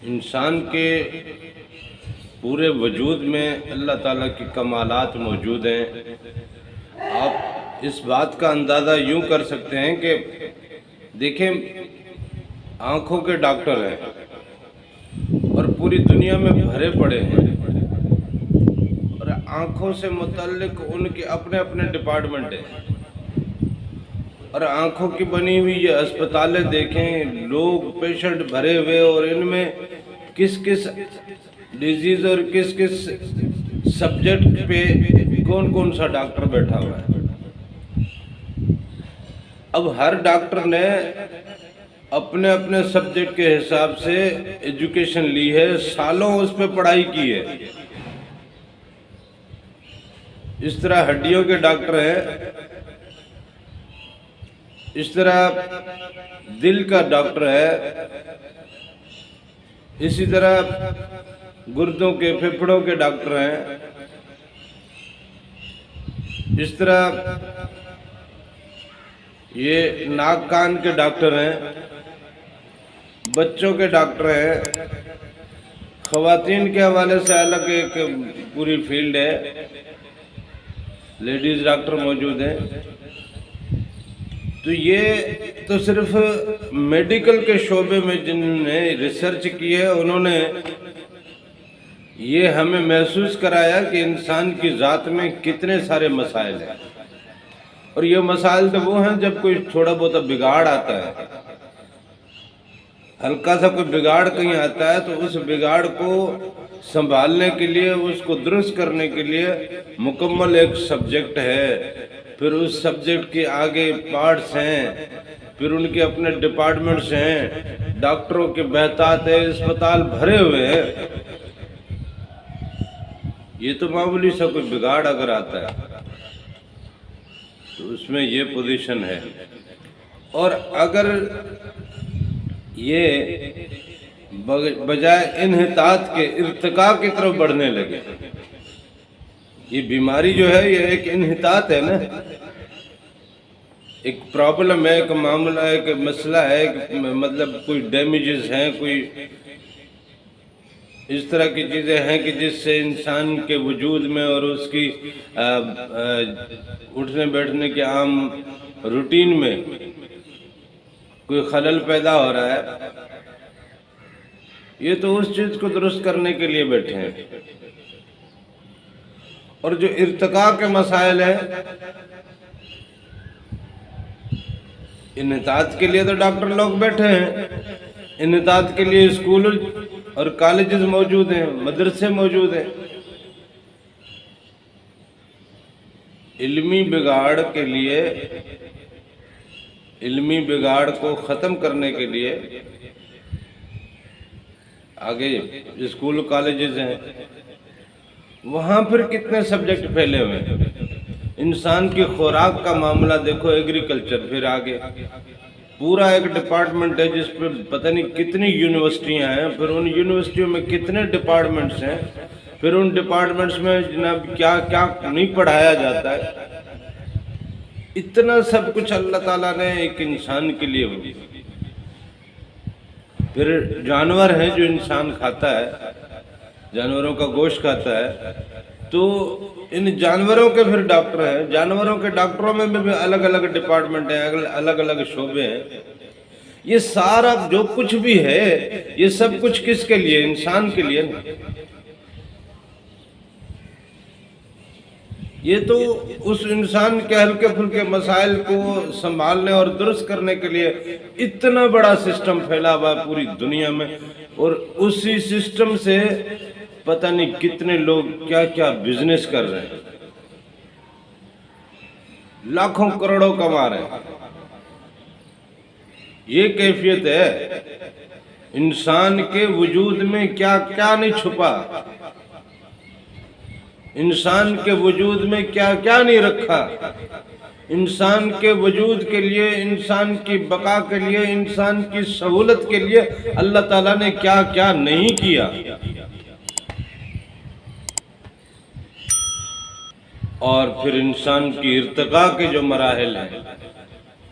انسان کے پورے وجود میں اللہ تعالیٰ کی کمالات موجود ہیں۔ آپ اس بات کا اندازہ یوں کر سکتے ہیں کہ دیکھیں، آنکھوں کے ڈاکٹر ہیں اور پوری دنیا میں بھرے پڑے ہیں، اور آنکھوں سے متعلق ان کے اپنے اپنے ڈپارٹمنٹ ہیں، اور آنکھوں کی بنی ہوئی یہ اسپتالیں دیکھیں، لوگ پیشنٹ بھرے ہوئے، اور ان میں کس کس ڈیزیز اور کس کس سبجیکٹ پہ کون کون سا ڈاکٹر بیٹھا ہوا ہے۔ اب ہر ڈاکٹر نے اپنے اپنے سبجیکٹ کے حساب سے ایجوکیشن لی ہے، سالوں اس پہ پڑھائی کی ہے۔ اس طرح ہڈیوں کے ڈاکٹر ہیں، اس طرح دل کا ڈاکٹر ہے، اسی طرح گردوں کے پھیپھڑوں کے ڈاکٹر ہیں، اس طرح یہ ناک کان کے ڈاکٹر ہیں، بچوں کے ڈاکٹر ہیں، خواتین کے حوالے سے الگ ایک پوری فیلڈ ہے، لیڈیز ڈاکٹر موجود ہیں۔ تو یہ تو صرف میڈیکل کے شعبے میں جنہوں نے ریسرچ کی ہے، انہوں نے یہ ہمیں محسوس کرایا کہ انسان کی ذات میں کتنے سارے مسائل ہیں، اور یہ مسائل تو وہ ہیں جب کوئی تھوڑا بہت بگاڑ آتا ہے، ہلکا سا کوئی بگاڑ کہیں آتا ہے، تو اس بگاڑ کو سنبھالنے کے لیے، اس کو درست کرنے کے لیے مکمل ایک سبجیکٹ ہے، پھر اس سبجیکٹ کے آگے پارٹس ہیں، پھر ان کے اپنے ڈپارٹمنٹس ہیں، ڈاکٹروں کے بہتات ہیں، اسپتال بھرے ہوئے ہیں۔ یہ تو معمولی سا کوئی بگاڑ اگر آتا ہے تو اس میں یہ پوزیشن ہے، اور اگر یہ بجائے انحطاط کے ارتقاء کی طرف بڑھنے لگے، یہ بیماری جو ہے یہ ایک انحطاط ہے نا، ایک پرابلم ہے، ایک معاملہ ہے، ایک مسئلہ ہے، مطلب کوئی ڈیمیجز ہیں، کوئی اس طرح کی چیزیں ہیں کہ جس سے انسان کے وجود میں اور اس کی اٹھنے بیٹھنے کے عام روٹین میں کوئی خلل پیدا ہو رہا ہے، یہ تو اس چیز کو درست کرنے کے لیے بیٹھے ہیں۔ اور جو ارتقاء کے مسائل ہیں، انحطاط کے لیے تو ڈاکٹر لوگ بیٹھے ہیں، انحطاط کے لیے اسکول اور کالجز موجود ہیں، مدرسے موجود ہیں۔ علمی بگاڑ کے لیے، علمی بگاڑ کو ختم کرنے کے لیے آگے اسکول کالجز ہیں، وہاں پھر کتنے سبجیکٹ پھیلے ہوئے ہیں۔ انسان کی خوراک کا معاملہ دیکھو، ایگریکلچر، پھر آگے پورا ایک ڈپارٹمنٹ ہے جس پہ پتہ نہیں کتنی یونیورسٹیاں ہیں، پھر ان یونیورسٹیوں میں کتنے ڈپارٹمنٹس ہیں، پھر ان ڈپارٹمنٹس میں جناب کیا کیا نہیں پڑھایا جاتا ہے۔ اتنا سب کچھ اللہ تعالیٰ نے ایک انسان کے لیے ہو۔ پھر جانور ہیں جو انسان کھاتا ہے، جانوروں کا گوشت کھاتا ہے، تو ان جانوروں کے پھر ڈاکٹر ہیں، جانوروں کے ڈاکٹروں میں بھی الگ الگ ڈپارٹمنٹ ہیں، الگ الگ شعبے ہیں۔ یہ سارا جو کچھ بھی ہے، یہ سب کچھ کس کے لیے؟ انسان کے لیے نا۔ یہ تو اس انسان کے ہلکے پھلکے مسائل کو سنبھالنے اور درست کرنے کے لیے اتنا بڑا سسٹم پھیلا ہوا ہے پوری دنیا میں، اور اسی سسٹم سے پتہ نہیں کتنے لوگ کیا کیا بزنس کر رہے ہیں، لاکھوں کروڑوں کما رہے ہیں۔ یہ کیفیت ہے انسان کے وجود میں، کیا کیا نہیں چھپا، انسان کے وجود میں کیا کیا نہیں رکھا، انسان کے وجود کے لیے، انسان کی بقا کے لیے، انسان کی سہولت کے لیے اللہ تعالیٰ نے کیا کیا نہیں کیا۔ اور پھر انسان کی ارتقاء کے جو مراحل ہیں،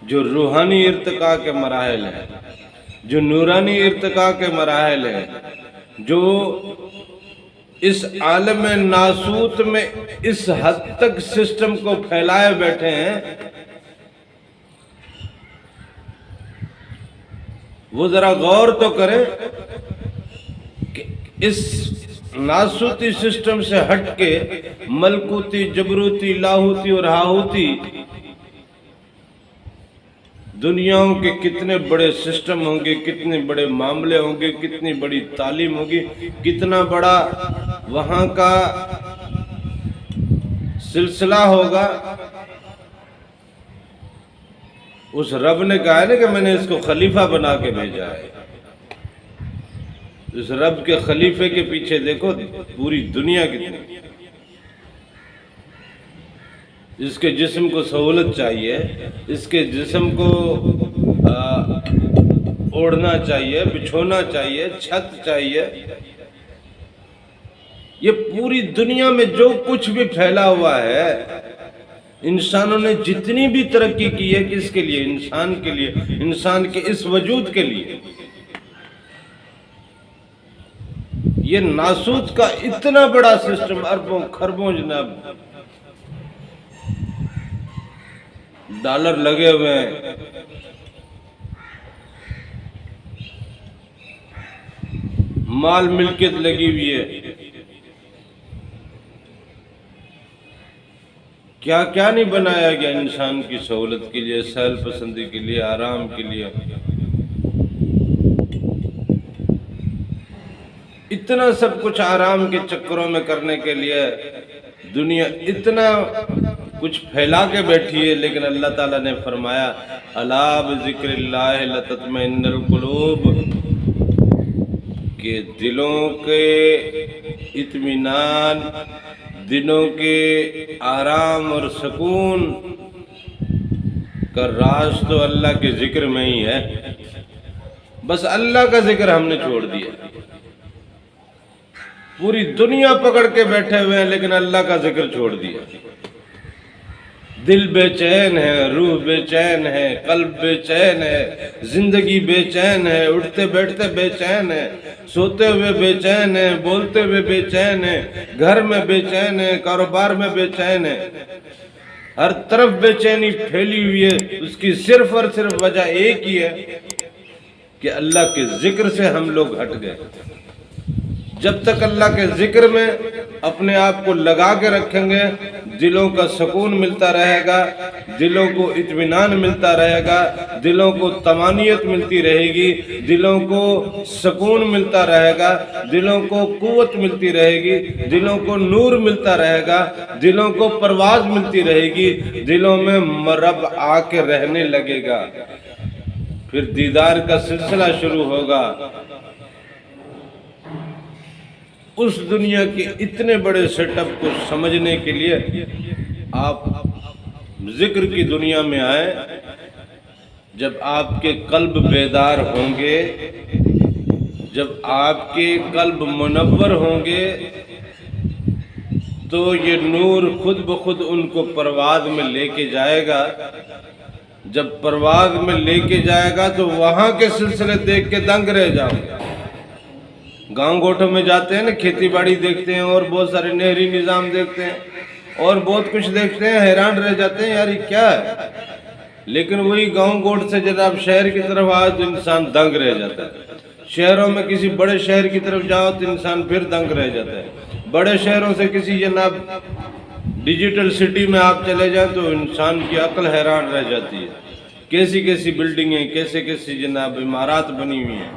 جو روحانی ارتقاء کے مراحل ہیں، جو نورانی ارتقاء کے مراحل ہیں، جو اس عالم ناسوت میں اس حد تک سسٹم کو پھیلائے بیٹھے ہیں، وہ ذرا غور تو کریں کہ اس ناسوتی سسٹم سے ہٹ کے ملکوتی، جبروتی، لاہوتی اور ہاہوتی دنیاؤں کے کتنے بڑے سسٹم ہوں گے، کتنے بڑے معاملے ہوں گے، کتنی بڑی تعلیم ہوگی، کتنا بڑا وہاں کا سلسلہ ہوگا۔ اس رب نے کہا ہے نا کہ میں نے اس کو خلیفہ بنا کے بھیجا ہے۔ اس رب کے خلیفے کے پیچھے دیکھو پوری دنیا کتنی، اس کے جسم کو سہولت چاہیے، اس کے جسم کو اوڑھنا چاہیے، بچھونا چاہیے، چھت چاہیے۔ یہ پوری دنیا میں جو کچھ بھی پھیلا ہوا ہے، انسانوں نے جتنی بھی ترقی کی ہے، کس کے لیے؟ انسان کے لیے، انسان کے اس وجود کے لیے۔ یہ ناسوت کا اتنا بڑا سسٹم، اربوں خربوں جناب ڈالر لگے ہوئے ہیں، مال ملکیت لگی ہوئی ہے، کیا کیا نہیں بنایا گیا انسان کی سہولت کے لیے، سہل پسندی کے لیے، آرام کے لیے۔ اتنا سب کچھ آرام کے چکروں میں کرنے کے لیے دنیا اتنا کچھ پھیلا کے بیٹھی ہے، لیکن اللہ تعالیٰ نے فرمایا الا بذکر اللہ لتطمئن القلوب، کہ دلوں کے اطمینان، دلوں کے آرام اور سکون کا راز تو اللہ کے ذکر میں ہی ہے۔ بس اللہ کا ذکر ہم نے چھوڑ دیا، پوری دنیا پکڑ کے بیٹھے ہوئے ہیں لیکن اللہ کا ذکر چھوڑ دیا۔ دل بے چین ہے، روح بے چین ہے، قلب بے چین ہے، زندگی بے چین ہے، اٹھتے بیٹھتے بے چین ہے، سوتے ہوئے بے چین ہے، بولتے ہوئے بے چین ہے، گھر میں بے چین ہے، کاروبار میں بے چین ہے، ہر طرف بے چینی پھیلی ہوئی ہے۔ اس کی صرف اور صرف وجہ ایک ہی ہے کہ اللہ کے ذکر سے ہم لوگ ہٹ گئے۔ جب تک اللہ کے ذکر میں اپنے آپ کو لگا کے رکھیں گے، دلوں کا سکون ملتا رہے گا، دلوں کو اطمینان ملتا رہے گا، دلوں کو طمانینت ملتی رہے گی، دلوں کو سکون ملتا رہے گا، دلوں کو قوت ملتی رہے گی، دلوں کو نور ملتا رہے گا، دلوں کو پرواز ملتی رہے گی، دلوں میں رب آ کے رہنے لگے گا، پھر دیدار کا سلسلہ شروع ہوگا۔ اس دنیا کے اتنے بڑے سیٹ اپ کو سمجھنے کے لیے آپ ذکر کی دنیا میں آئیں۔ جب آپ کے قلب بیدار ہوں گے، جب آپ کے قلب منور ہوں گے، تو یہ نور خود بخود ان کو پرواز میں لے کے جائے گا۔ جب پرواز میں لے کے جائے گا تو وہاں کے سلسلے دیکھ کے دنگ رہ جاؤ گے۔ گاؤں گوٹھوں میں جاتے ہیں نا، کھیتی باڑی دیکھتے ہیں اور بہت سارے نہری نظام دیکھتے ہیں اور بہت کچھ دیکھتے ہیں، حیران رہ جاتے ہیں یار یہ کیا ہے۔ لیکن وہی گاؤں گوٹھ سے جناب شہر کی طرف آئے تو انسان دنگ رہ جاتا ہے۔ شہروں میں کسی بڑے شہر کی طرف جاؤ تو انسان پھر دنگ رہ جاتا ہے۔ بڑے شہروں سے کسی جناب ڈیجیٹل سٹی میں آپ چلے جائیں تو انسان کی عقل حیران رہ جاتی ہے، کیسی کیسی بلڈنگیں، کیسے کیسی جناب عمارات بنی ہوئی ہیں،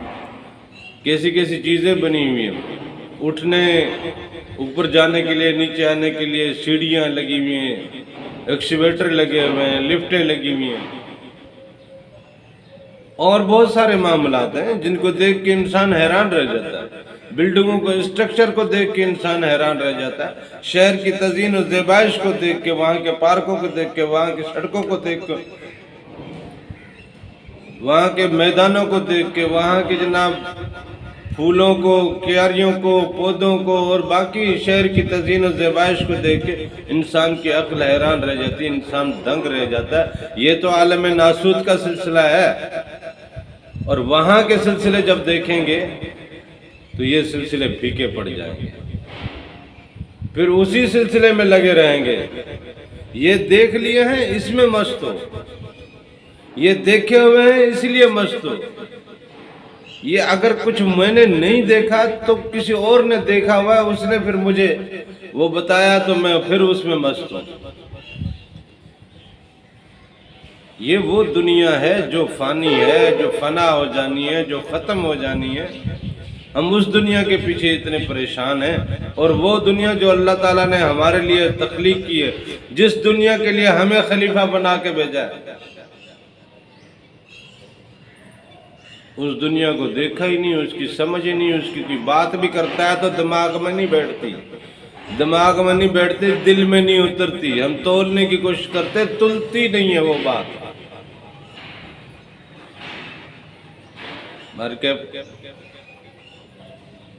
کیسی کیسی چیزیں بنی ہوئی ہیں، اٹھنے اوپر جانے کے لیے، نیچے آنے کے لیے سیڑھیاں لگی ہوئی ہیں، ایکسیویٹر لگے ہوئے ہیں، لفٹیں لگی ہوئی ہیں، اور بہت سارے معاملات ہیں جن کو دیکھ کے انسان حیران رہ جاتا ہے۔ بلڈنگوں کو، اسٹرکچر کو دیکھ کے انسان حیران رہ جاتا ہے، شہر کی تزئین و زیبائش کو دیکھ کے، وہاں کے پارکوں کو دیکھ کے، وہاں کی سڑکوں کو دیکھ کے، وہاں کے میدانوں کو دیکھ کے، وہاں کی جناب پھولوں کو، کیاریوں کو، پودوں کو اور باقی شہر کی تزئین و زیبائش کو دیکھ کے انسان کی عقل حیران رہ جاتی ہے، انسان دنگ رہ جاتا ہے۔ یہ تو عالم ناسوت کا سلسلہ ہے، اور وہاں کے سلسلے جب دیکھیں گے تو یہ سلسلے پھیکے پڑ جائیں گے، پھر اسی سلسلے میں لگے رہیں گے۔ یہ دیکھ لیے ہیں اس میں مست ہو، یہ دیکھے ہوئے ہیں اس لیے مست ہو، یہ اگر کچھ میں نے نہیں دیکھا تو کسی اور نے دیکھا ہوا ہے، اس نے پھر مجھے وہ بتایا تو میں پھر اس میں مست ہوں۔ یہ وہ دنیا ہے جو فانی ہے، جو فنا ہو جانی ہے، جو ختم ہو جانی ہے۔ ہم اس دنیا کے پیچھے اتنے پریشان ہیں، اور وہ دنیا جو اللہ تعالیٰ نے ہمارے لیے تخلیق کی ہے، جس دنیا کے لیے ہمیں خلیفہ بنا کے بھیجا ہے، اس دنیا کو دیکھا ہی نہیں، اس کی سمجھ ہی نہیں، اس کی کوئی بات بھی کرتا ہے تو دماغ میں نہیں بیٹھتی، دماغ میں نہیں بیٹھتی، دل میں نہیں اترتی، ہم تولنے کی کوشش کرتے، تلتی نہیں ہے وہ بات۔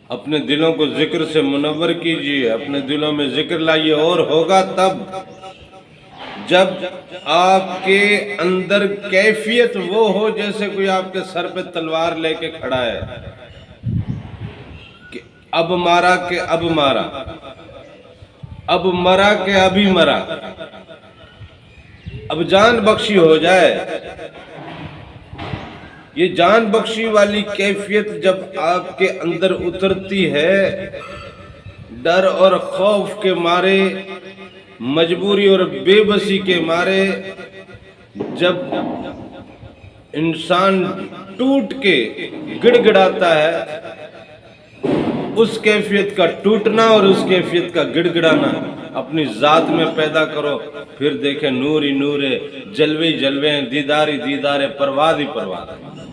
اپنے دلوں کو ذکر سے منور کیجئے، اپنے دلوں میں ذکر لائیے، اور ہوگا تب جب آپ کے اندر کیفیت وہ ہو جیسے کوئی آپ کے سر پہ تلوار لے کے کھڑا ہے کہ اب مارا کہ اب مارا، اب مرا کہ ابھی مرا، اب جان بخشی ہو جائے۔ یہ جان بخشی والی کیفیت جب آپ کے اندر اترتی ہے، ڈر اور خوف کے مارے، مجبوری اور بے بسی کے مارے، جب انسان ٹوٹ کے گڑ گڑاتا ہے، اس کیفیت کا ٹوٹنا اور اس کیفیت کا گڑ گڑانا اپنی ذات میں پیدا کرو، پھر دیکھیں نور ہی نور ہے، جلوے ہی جلوے ہیں، دیدار ہی دیدار ہے، پرواز ہی پرواز ہے۔